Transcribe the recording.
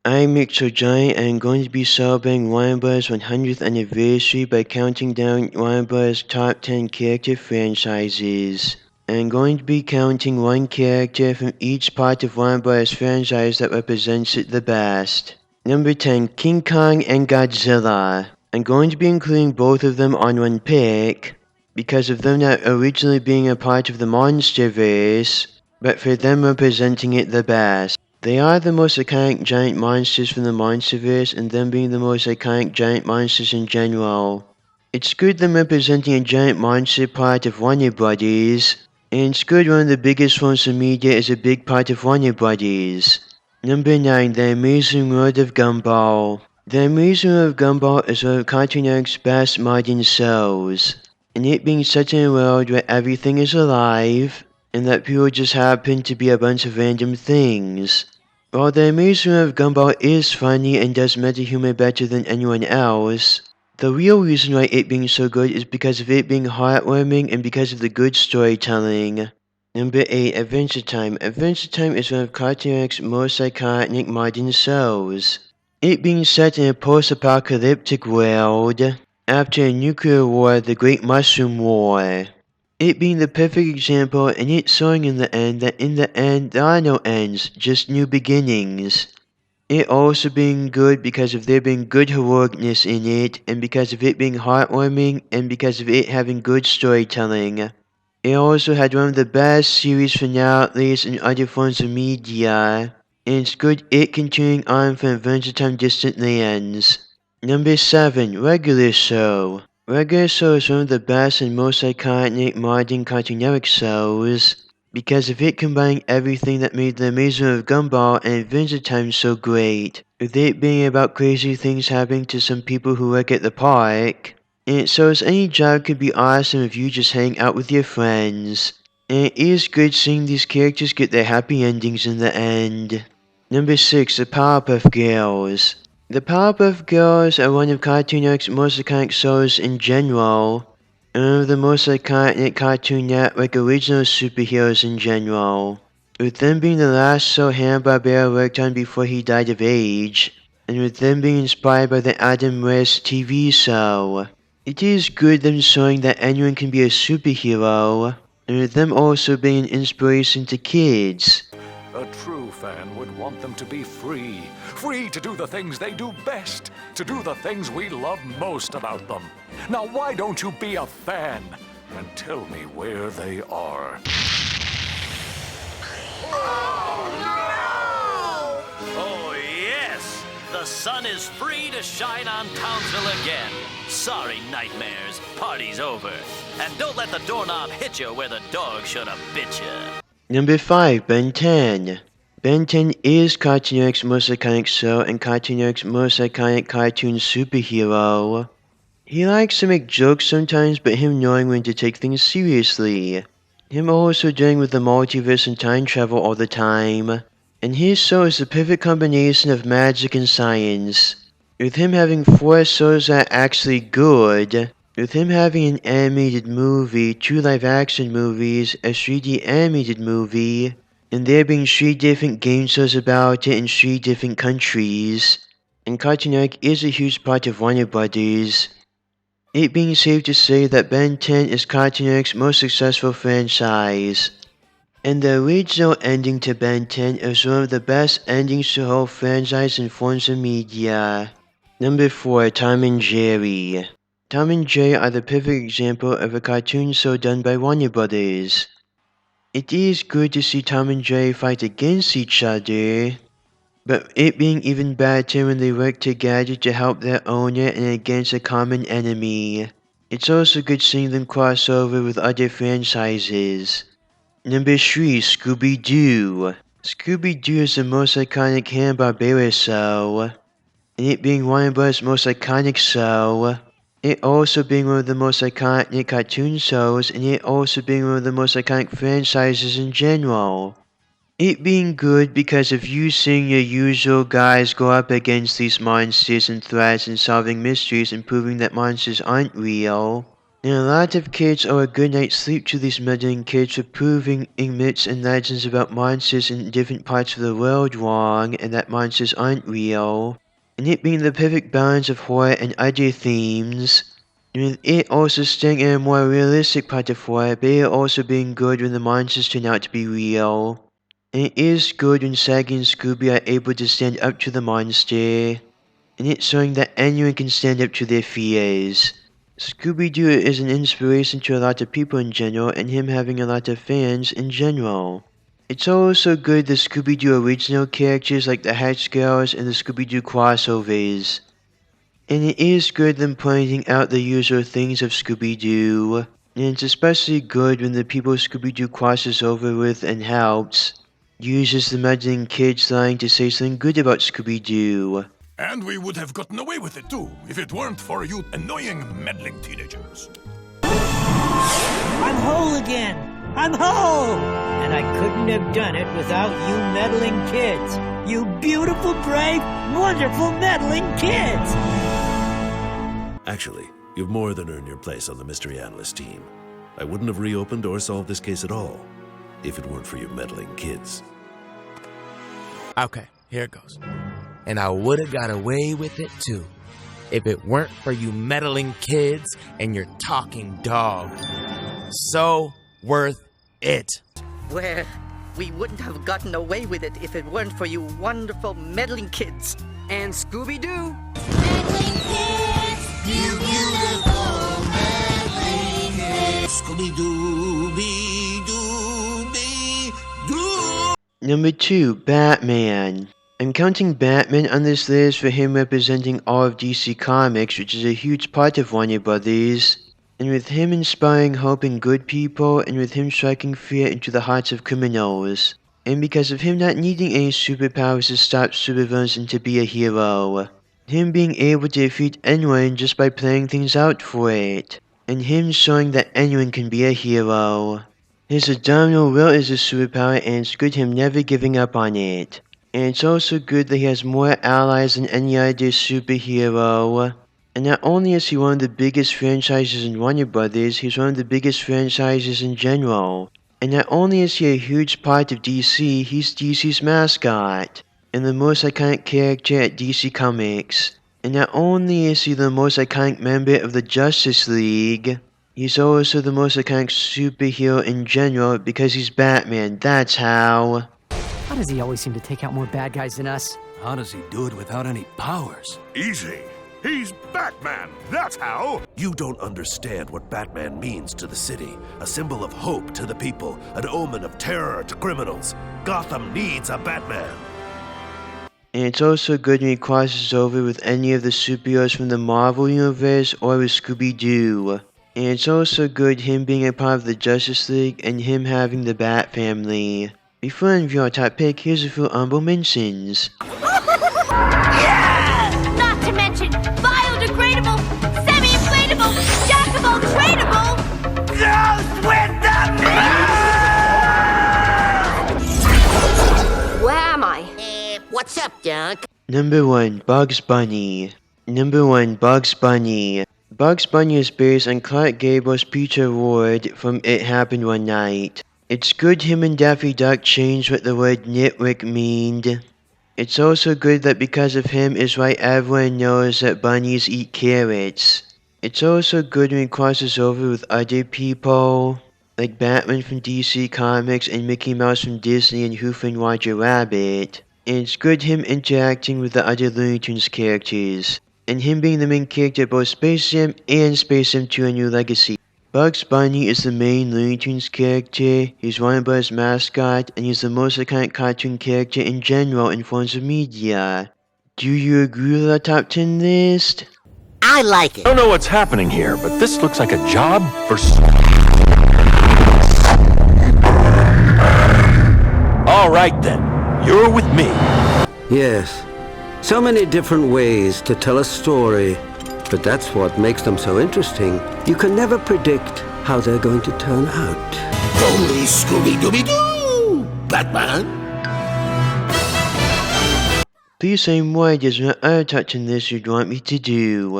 I'm Mixer Giant and I'm going to be celebrating Warner Bros. 100th anniversary by counting down Warner Bros. top 10 character franchises. I'm going to be counting one character from each part of Warner Bros. franchise that represents it the best. Number 10, King Kong and Godzilla. I'm going to be including both of them on one pick, because of them not originally being a part of the MonsterVerse, but for them representing it the best. They are the most iconic giant monsters from the MonsterVerse, and them being the most iconic giant monsters in general. It's good them representing a giant monster part of Warner Brothers, and it's good one of the biggest forms of media is a big part of Warner Brothers. Number 9, The Amazing World of Gumball. The Amazing World of Gumball is one of Cartoon Network's best modern shows, and it being set in a world where everything is alive, and that people just happen to be a bunch of random things. While the Amazing World of Gumball is funny and does meta humor better than anyone else, the real reason why it being so good is because of it being heartwarming and because of the good storytelling. Number 8, Adventure Time. Adventure Time is one of Cartoon Network's most iconic modern shows. It being set in a post-apocalyptic world after a nuclear war, the Great Mushroom War. It being the perfect example, and it showing in the end that in the end there are no ends, just new beginnings. It also being good because of there being good heroicness in it, and because of it being heartwarming, and because of it having good storytelling. It also had one of the best series finales in other forms of media, and it's good it continuing on from Adventure Time Distant Lands. Number 7, Regular Show. Regular Show is one of the best and most iconic modern Cartoon Network shows because of it combining everything that made The Amazing World of Gumball and Adventure Time so great, with it being about crazy things happening to some people who work at the park, and it shows any job could be awesome if you just hang out with your friends, and it is good seeing these characters get their happy endings in the end. Number 6, The Powerpuff Girls. The Powerpuff Girls are one of Cartoon Network's most iconic shows in general, and one of the most iconic Cartoon Network original superheroes in general, with them being the last show Hanna-Barbera worked on before he died of age, and with them being inspired by the Adam West TV show. It is good them showing that anyone can be a superhero, and with them also being an inspiration to kids. A true fan would want them to be free. Free to do the things they do best. To do the things we love most about them. Now why don't you be a fan and tell me where they are? Oh, yes! The sun is free to shine on Townsville again. Sorry, nightmares. Party's over. And don't let the doorknob hit you where the dog should have bit you. Number 5, Ben 10. Ben 10 is Cartoon Network's most iconic show and Cartoon Network's most iconic cartoon superhero. He likes to make jokes sometimes, but him knowing when to take things seriously. Him also dealing with the multiverse and time travel all the time. And his show is the perfect combination of magic and science. With him having 4 shows that are actually good, with him having an animated movie, 2 live-action movies, a 3D animated movie, and there being 3 different game shows about it in 3 different countries, and Cartoon Network is a huge part of Warner Brothers. It being safe to say that Ben 10 is Cartoon Network's most successful franchise. And the original ending to Ben 10 is one of the best endings to the whole franchise in forms of media. Number 4, Tom and Jerry. Tom and Jerry are the perfect example of a cartoon show done by Warner Brothers. It is good to see Tom and Jerry fight against each other, but it being even better when they work together to help their owner and against a common enemy. It's also good seeing them cross over with other franchises. Number 3, Scooby-Doo. Scooby-Doo is the most iconic Hanna-Barbera show, and it being Warner Bros.' most iconic show, it also being one of the most iconic cartoon shows, and it also being one of the most iconic franchises in general. It being good because of you seeing your usual guys go up against these monsters and threats and solving mysteries and proving that monsters aren't real, And a lot of kids owe a good night's sleep to these meddling kids for proving myths and legends about monsters in different parts of the world wrong, and that monsters aren't real. And it being the perfect balance of horror and other themes. And with it also staying in a more realistic part of horror, but it also being good when the monsters turn out to be real. And it is good when Shaggy and Scooby are able to stand up to the monster. And it's showing that anyone can stand up to their fears. Scooby-Doo is an inspiration to a lot of people in general, and him having a lot of fans in general. It's also good the Scooby-Doo original characters like the Hatch Girls and the Scooby-Doo crossovers. And it is good them pointing out the usual things of Scooby-Doo. And it's especially good when the people Scooby-Doo crosses over with and helps uses the meddling kids line to say something good about Scooby-Doo. And we would have gotten away with it too, if it weren't for you annoying, meddling teenagers. I'm whole again! I'm whole! And I couldn't have done it without you meddling kids. You beautiful, brave, wonderful meddling kids! Actually, you've more than earned your place on the Mystery Analyst team. I wouldn't have reopened or solved this case at all, if it weren't for you meddling kids. Okay, here it goes. And I would have got away with it too, if it weren't for you meddling kids and your talking dog. So worth it. Well, we wouldn't have gotten away with it if it weren't for you wonderful meddling kids. And Scooby-Doo. Meddling kids, you beautiful meddling kids. Scooby-Dooby-Dooby-Doo. Number 2, Batman. I'm counting Batman on this list for him representing all of DC Comics, which is a huge part of Warner Brothers. And with him inspiring hope in good people, and with him striking fear into the hearts of criminals. And because of him not needing any superpowers to stop supervillains and to be a hero. Him being able to defeat anyone just by playing things out for it. And him showing that anyone can be a hero. His abdominal will is a superpower, and it's good him never giving up on it. And it's also good that he has more allies than any other superhero. And not only is he one of the biggest franchises in Warner Brothers, he's one of the biggest franchises in general. And not only is he a huge part of DC, he's DC's mascot. And the most iconic character at DC Comics. And not only is he the most iconic member of the Justice League, he's also the most iconic superhero in general because he's Batman, that's how. How does he always seem to take out more bad guys than us? How does he do it without any powers? Easy. He's Batman, that's how! You don't understand what Batman means to the city. A symbol of hope to the people, an omen of terror to criminals. Gotham needs a Batman. And it's also good when he crosses over with any of the superheroes from the Marvel Universe or with Scooby-Doo. And it's also good him being a part of the Justice League and him having the Bat Family. Before I review our top pick, here's a few honorable mentions. Not to mention biodegradable, semi-inflatable, stackable, tradable. Those with the Where am I? What's up, Doc? Number 1, Bugs Bunny. Number 1, Bugs Bunny. Bugs Bunny is based on Clark Gable's Peter Ward from It Happened One Night. It's good him and Daffy Duck changed what the word nitwick meaned. It's also good that because of him is why everyone knows that bunnies eat carrots. It's also good when he crosses over with other people, like Batman from DC Comics and Mickey Mouse from Disney and Who Framed Roger Rabbit. And it's good him interacting with the other Looney Tunes characters, and him being the main character of both Space Jam and Space Jam 2: A New Legacy. Bugs Bunny is the main Looney Tunes character, he's Warner Bros. Mascot, and he's the most iconic cartoon character in general in forms of media. Do you agree with our top 10 list? I like it. I don't know what's happening here, but this looks like a job for... All right then, you're with me. Yes, so many different ways to tell a story, but that's what makes them so interesting. You can never predict how they're going to turn out. Only Scooby-Dooby-Doo, Batman. Please say what is what other top 10 list you'd want me to do.